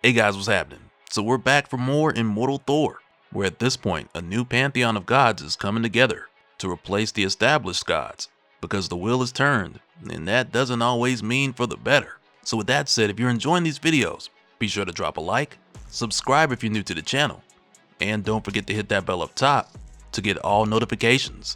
Hey guys, what's happening? So we're back for more Immortal Thor, where at this point a new pantheon of gods is coming together to replace the established gods, because the wheel is turned, and that doesn't always mean for the better. So with that said, if you're enjoying these videos, be sure to drop a like, subscribe if you're new to the channel, and don't forget to hit that bell up top to get all notifications.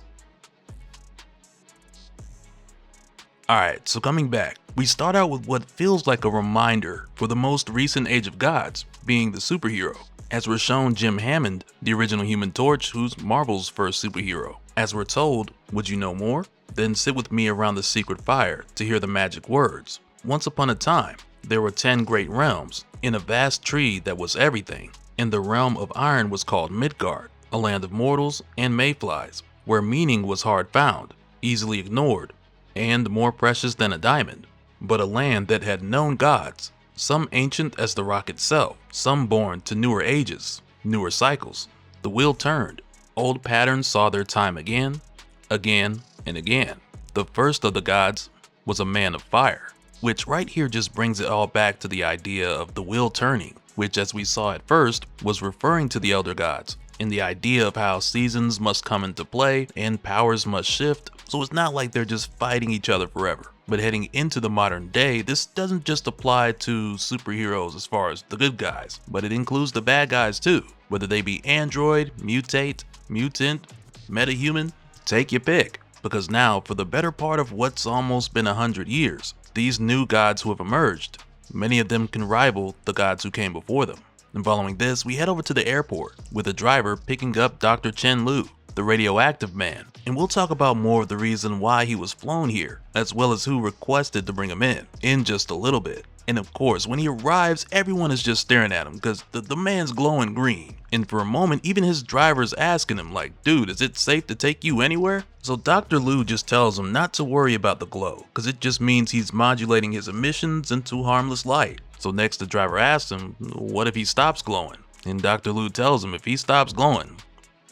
Alright, so coming back, we start out with what feels like a reminder for the most recent Age of Gods, being the superhero, as we're shown Jim Hammond, the original Human Torch, who's Marvel's first superhero. As we're told, would you know more? Then sit with me around the secret fire to hear the magic words. Once upon a time, there were 10 great realms, in a vast tree that was everything, and the realm of iron was called Midgard, a land of mortals and mayflies, where meaning was hard found, easily ignored, and more precious than a diamond, but a land that had known gods, some ancient as the rock itself, some born to newer ages, newer cycles. The wheel turned, old patterns saw their time again, and again. The first of the gods was a man of fire, which right here just brings it all back to the idea of the wheel turning, which as we saw at first was referring to the elder gods, and the idea of how seasons must come into play and powers must shift. So it's not like they're just fighting each other forever. But heading into the modern day, this doesn't just apply to superheroes as far as the good guys, but it includes the bad guys too. Whether they be android, mutate, mutant, metahuman, take your pick. Because now, for the better part of what's almost been 100 years, these new gods who have emerged, many of them can rival the gods who came before them. And following this, we head over to the airport, with the driver picking up Dr. Chenl, the Radioactive Man, and we'll talk about more of the reason why he was flown here, as well as who requested to bring him in just a little bit. And of course, when he arrives, everyone is just staring at him because the man's glowing green. And for a moment, even his driver's asking him like, dude, is it safe to take you anywhere? So Dr. Liu just tells him not to worry about the glow, because it just means he's modulating his emissions into harmless light. So next the driver asks him, what if he stops glowing? And Dr. Liu tells him if he stops glowing,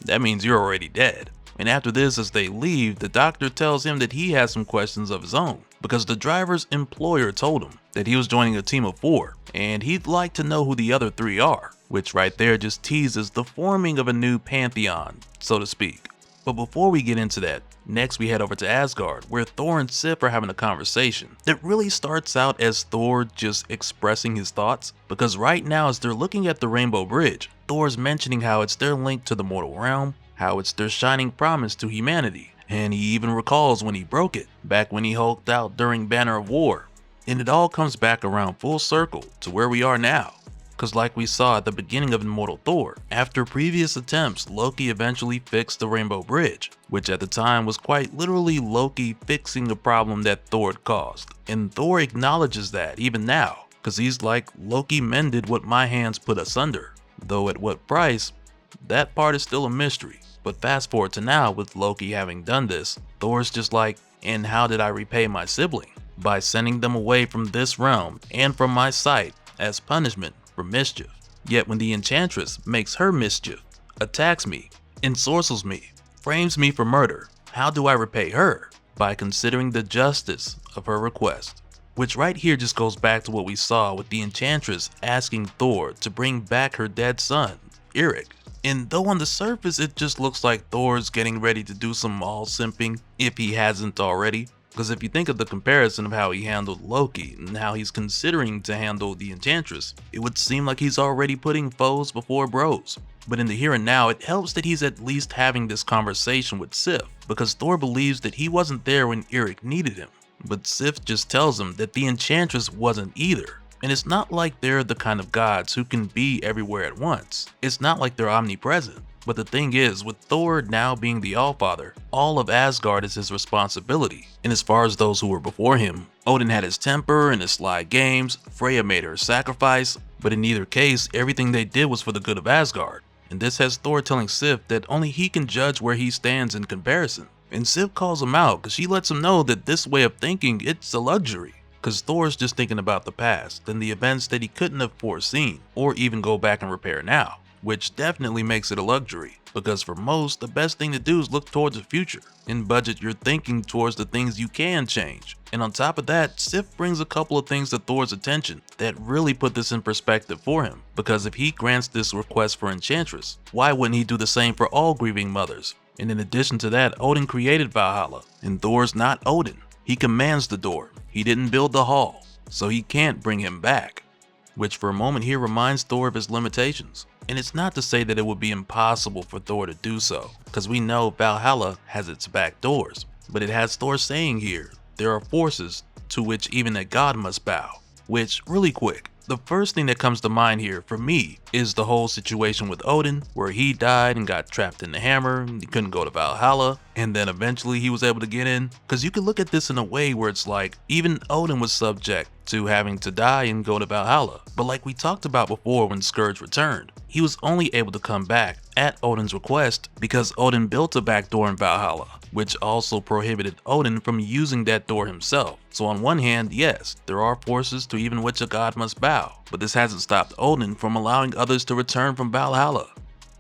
that means you're already dead. And after this, as they leave, the doctor tells him that he has some questions of his own, because the driver's employer told him that he was joining a team of 4, and he'd like to know who the other 3 are, which right there just teases the forming of a new pantheon, so to speak. But before we get into that, next we head over to Asgard, where Thor and Sif are having a conversation that really starts out as Thor just expressing his thoughts, because right now as they're looking at the Rainbow Bridge, Thor's mentioning how it's their link to the mortal realm, how it's their shining promise to humanity, and he even recalls when he broke it, back when he hulked out during Banner of War. And it all comes back around full circle to where we are now. Cause like we saw at the beginning of Immortal Thor, after previous attempts, Loki eventually fixed the Rainbow Bridge, which at the time was quite literally Loki fixing a problem that Thor had caused. And Thor acknowledges that even now, cause he's like, Loki mended what my hands put asunder. Though at what price, that part is still a mystery. But fast forward to now, with Loki having done this, Thor's just like, and how did I repay my sibling? By sending them away from this realm and from my sight as punishment for mischief. Yet when the Enchantress makes her mischief, attacks me, ensorcels me, frames me for murder, how do I repay her? By considering the justice of her request. Which right here just goes back to what we saw with the Enchantress asking Thor to bring back her dead son, Eric. And though on the surface it just looks like Thor's getting ready to do some all simping, if he hasn't already. Because if you think of the comparison of how he handled Loki and how he's considering to handle the Enchantress, it would seem like he's already putting foes before bros. But in the here and now, it helps that he's at least having this conversation with Sif, because Thor believes that he wasn't there when Eric needed him. But Sif just tells him that the Enchantress wasn't either. And it's not like they're the kind of gods who can be everywhere at once. It's not like they're omnipresent. But the thing is, with Thor now being the Allfather, all of Asgard is his responsibility. And as far as those who were before him, Odin had his temper and his sly games, Freya made her sacrifice, but in either case, everything they did was for the good of Asgard. And this has Thor telling Sif that only he can judge where he stands in comparison. And Sif calls him out because she lets him know that this way of thinking, it's a luxury. Because Thor's just thinking about the past and the events that he couldn't have foreseen or even go back and repair now. which definitely makes it a luxury, because for most, the best thing to do is look towards the future and budget your thinking towards the things you can change. And on top of that, Sif brings a couple of things to Thor's attention that really put this in perspective for him, because if he grants this request for Enchantress, why wouldn't he do the same for all grieving mothers? And in addition to that, Odin created Valhalla, and Thor's not Odin. He commands the door. He didn't build the hall, so he can't bring him back. Which for a moment here reminds Thor of his limitations. And it's not to say that it would be impossible for Thor to do so, because we know Valhalla has its back doors, but it has Thor saying here, there are forces to which even a god must bow. Which, really quick, the first thing that comes to mind here for me is the whole situation with Odin, where he died and got trapped in the hammer, he couldn't go to Valhalla, and then eventually he was able to get in. Because you can look at this in a way where it's like, even Odin was subject to having to die and go to Valhalla. But like we talked about before when Scourge returned, he was only able to come back at Odin's request because Odin built a back door in Valhalla, which also prohibited Odin from using that door himself. So on one hand, yes, there are forces to even which a god must bow, but this hasn't stopped Odin from allowing others to return from Valhalla,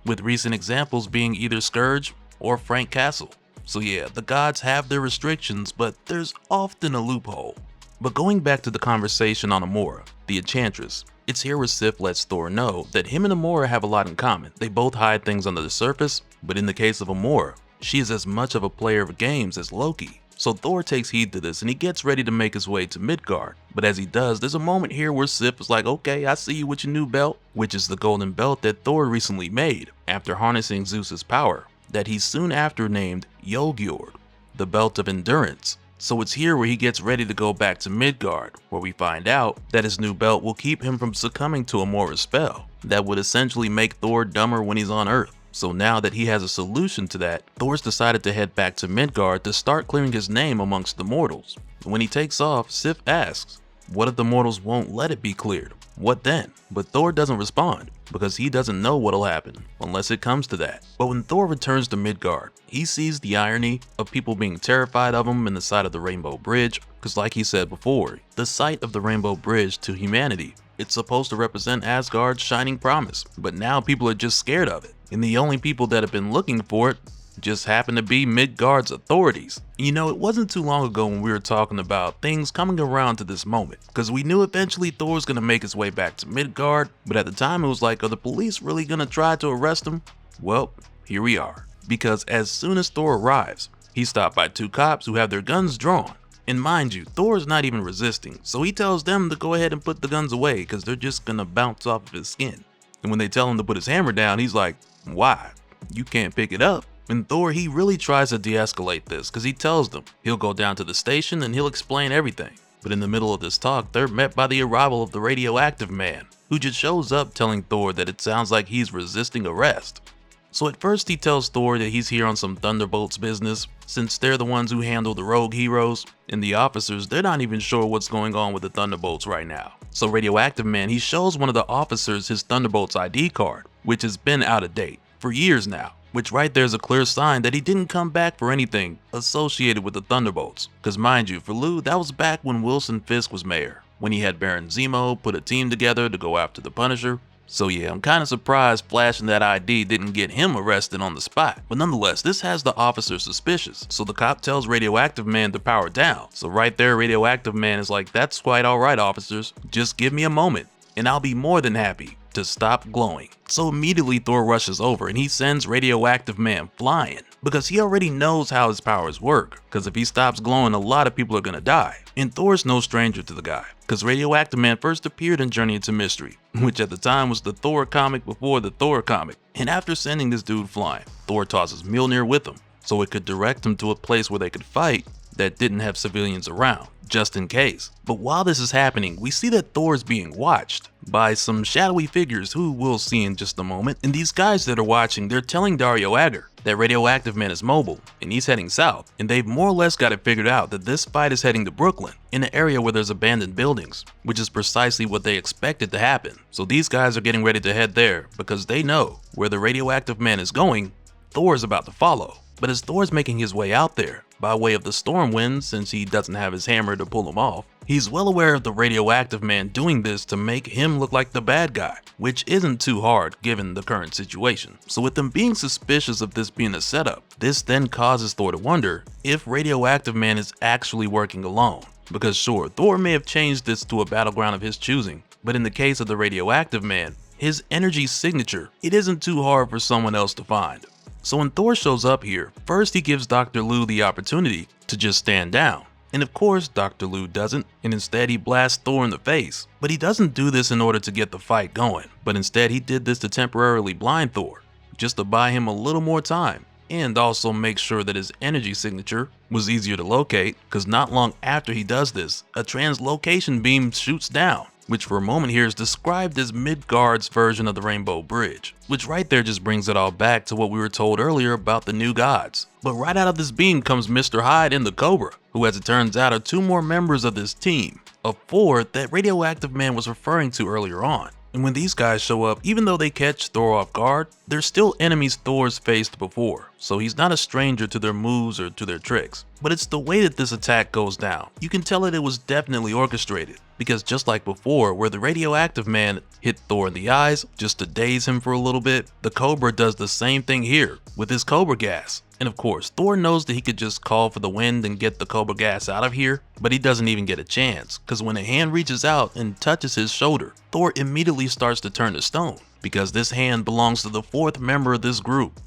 with recent examples being either Scourge or Frank Castle. So yeah, the gods have their restrictions, but there's often a loophole. But going back to the conversation on Amora, the Enchantress, it's here where Sif lets Thor know that him and Amora have a lot in common. They both hide things under the surface, but in the case of Amora, she is as much of a player of games as Loki. So Thor takes heed to this and he gets ready to make his way to Midgard. But as he does, there's a moment here where Sif is like, okay, I see you with your new belt, which is the golden belt that Thor recently made after harnessing Zeus's power, that he soon after named Yolgjord, the belt of endurance. So it's here where he gets ready to go back to Midgard, where we find out that his new belt will keep him from succumbing to Amora's spell that would essentially make Thor dumber when he's on Earth. So now that he has a solution to that, Thor's decided to head back to Midgard to start clearing his name amongst the mortals. When he takes off, Sif asks, what if the mortals won't let it be cleared? What then? But Thor doesn't respond, because he doesn't know what'll happen, unless it comes to that. But when Thor returns to Midgard, he sees the irony of people being terrified of him in the sight of the Rainbow Bridge, because like he said before, the sight of the Rainbow Bridge to humanity, it's supposed to represent Asgard's shining promise, but now people are just scared of it. And the only people that have been looking for it just happen to be Midgard's authorities. You know, it wasn't too long ago when we were talking about things coming around to this moment, because we knew eventually Thor's gonna make his way back to Midgard, but at the time it was like, are the police really gonna try to arrest him? Well, here we are. Because as soon as Thor arrives, he's stopped by two cops who have their guns drawn. And mind you, Thor's not even resisting, so he tells them to go ahead and put the guns away because they're just gonna bounce off of his skin. And when they tell him to put his hammer down, he's like, why? You can't pick it up. And Thor, he really tries to de-escalate this because he tells them he'll go down to the station and he'll explain everything. But in the middle of this talk, they're met by the arrival of the Radioactive Man, who just shows up telling Thor that it sounds like he's resisting arrest. So at first he tells Thor that he's here on some Thunderbolts business, since they're the ones who handle the rogue heroes, and the officers, they're not even sure what's going on with the Thunderbolts right now. So Radioactive Man, he shows one of the officers his Thunderbolts ID card, which has been out of date for years now, which right there is a clear sign that he didn't come back for anything associated with the Thunderbolts. Cause mind you, for Lou, that was back when Wilson Fisk was mayor, when he had Baron Zemo put a team together to go after the Punisher. So yeah, I'm kinda surprised flashing that ID didn't get him arrested on the spot. But nonetheless, this has the officer suspicious. So the cop tells Radioactive Man to power down. So right there, Radioactive Man is like, that's quite alright officers, just give me a moment and I'll be more than happy to stop glowing. So immediately Thor rushes over and he sends Radioactive Man flying, because he already knows how his powers work, because if he stops glowing, a lot of people are gonna die. And Thor's no stranger to the guy, because Radioactive Man first appeared in Journey into Mystery, which at the time was the Thor comic before the Thor comic. And after sending this dude flying, Thor tosses Mjolnir with him, so it could direct him to a place where they could fight that didn't have civilians around, just in case. But while this is happening, we see that Thor is being watched by some shadowy figures who we'll see in just a moment. And these guys that are watching, they're telling Dario Agger that Radioactive Man is mobile and he's heading south. And they've more or less got it figured out that this fight is heading to Brooklyn, in an area where there's abandoned buildings, which is precisely what they expected to happen. So these guys are getting ready to head there because they know where the Radioactive Man is going, Thor is about to follow. But as Thor's making his way out there, by way of the storm winds, since he doesn't have his hammer to pull him off, He's well aware of the Radioactive Man doing this to make him look like the bad guy, which isn't too hard given the current situation. So with them being suspicious of this being a setup, this then causes Thor to wonder if Radioactive Man is actually working alone. Because sure, Thor may have changed this to a battleground of his choosing, but in the case of the Radioactive Man, his energy signature, it isn't too hard for someone else to find. So when Thor shows up here, first he gives Dr. Lu the opportunity to just stand down. And of course, Dr. Lu doesn't, and instead he blasts Thor in the face. But he doesn't do this in order to get the fight going, but instead he did this to temporarily blind Thor, just to buy him a little more time, and also make sure that his energy signature was easier to locate, because not long after he does this, a translocation beam shoots down, which for a moment here is described as Midgard's version of the Rainbow Bridge, which right there just brings it all back to what we were told earlier about the new gods. But right out of this beam comes Mr. Hyde and the Cobra, who as it turns out are two more members of this team, of 4 that Radioactive Man was referring to earlier on. And when these guys show up, even though they catch Thor off guard, they're still enemies Thor's faced before, so he's not a stranger to their moves or to their tricks. But it's the way that this attack goes down. You can tell that it was definitely orchestrated, because just like before, where the Radioactive Man hit Thor in the eyes just to daze him for a little bit, the Cobra does the same thing here with his Cobra gas. And of course, Thor knows that he could just call for the wind and get the Cobra gas out of here, but he doesn't even get a chance, because when a hand reaches out and touches his shoulder, Thor immediately starts to turn to stone, because this hand belongs to the 4th member of this group,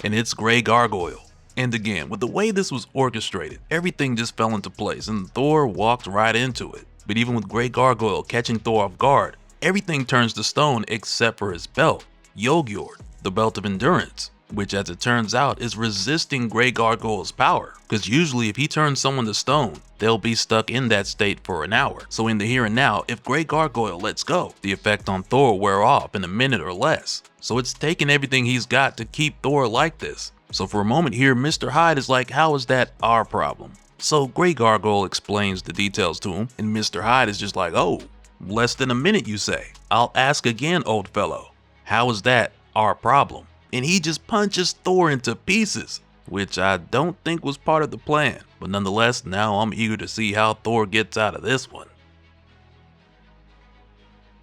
and it's Grey Gargoyle. And again, with the way this was orchestrated, everything just fell into place and Thor walked right into it. But even with Grey Gargoyle catching Thor off guard, everything turns to stone except for his belt, Yoggjord, the Belt of Endurance, which as it turns out is resisting Grey Gargoyle's power, because usually if he turns someone to stone, they'll be stuck in that state for an hour. So in the here and now, if Grey Gargoyle lets go, the effect on Thor will wear off in a minute or less. So it's taking everything he's got to keep Thor like this. So for a moment here, Mr. Hyde is like, how is that our problem? So Grey Gargoyle explains the details to him, and Mr. Hyde is just like, oh, less than a minute you say. I'll ask again, old fellow. How is that our problem? And he just punches Thor into pieces, which I don't think was part of the plan. But nonetheless, now I'm eager to see how Thor gets out of this one.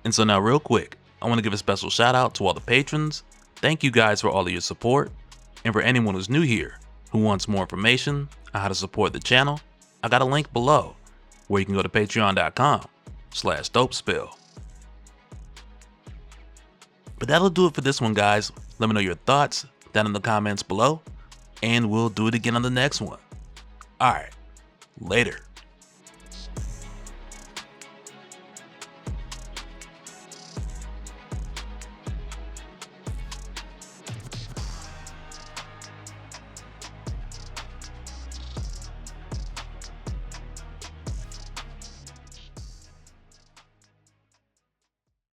And so now real quick, I want to give a special shout out to all the patrons. Thank you guys for all of your support. And for anyone who's new here, who wants more information on how to support the channel, I got a link below where you can go to patreon.com/dopespill. But that'll do it for this one, guys. Let me know your thoughts down in the comments below, and we'll do it again on the next one. Alright, later.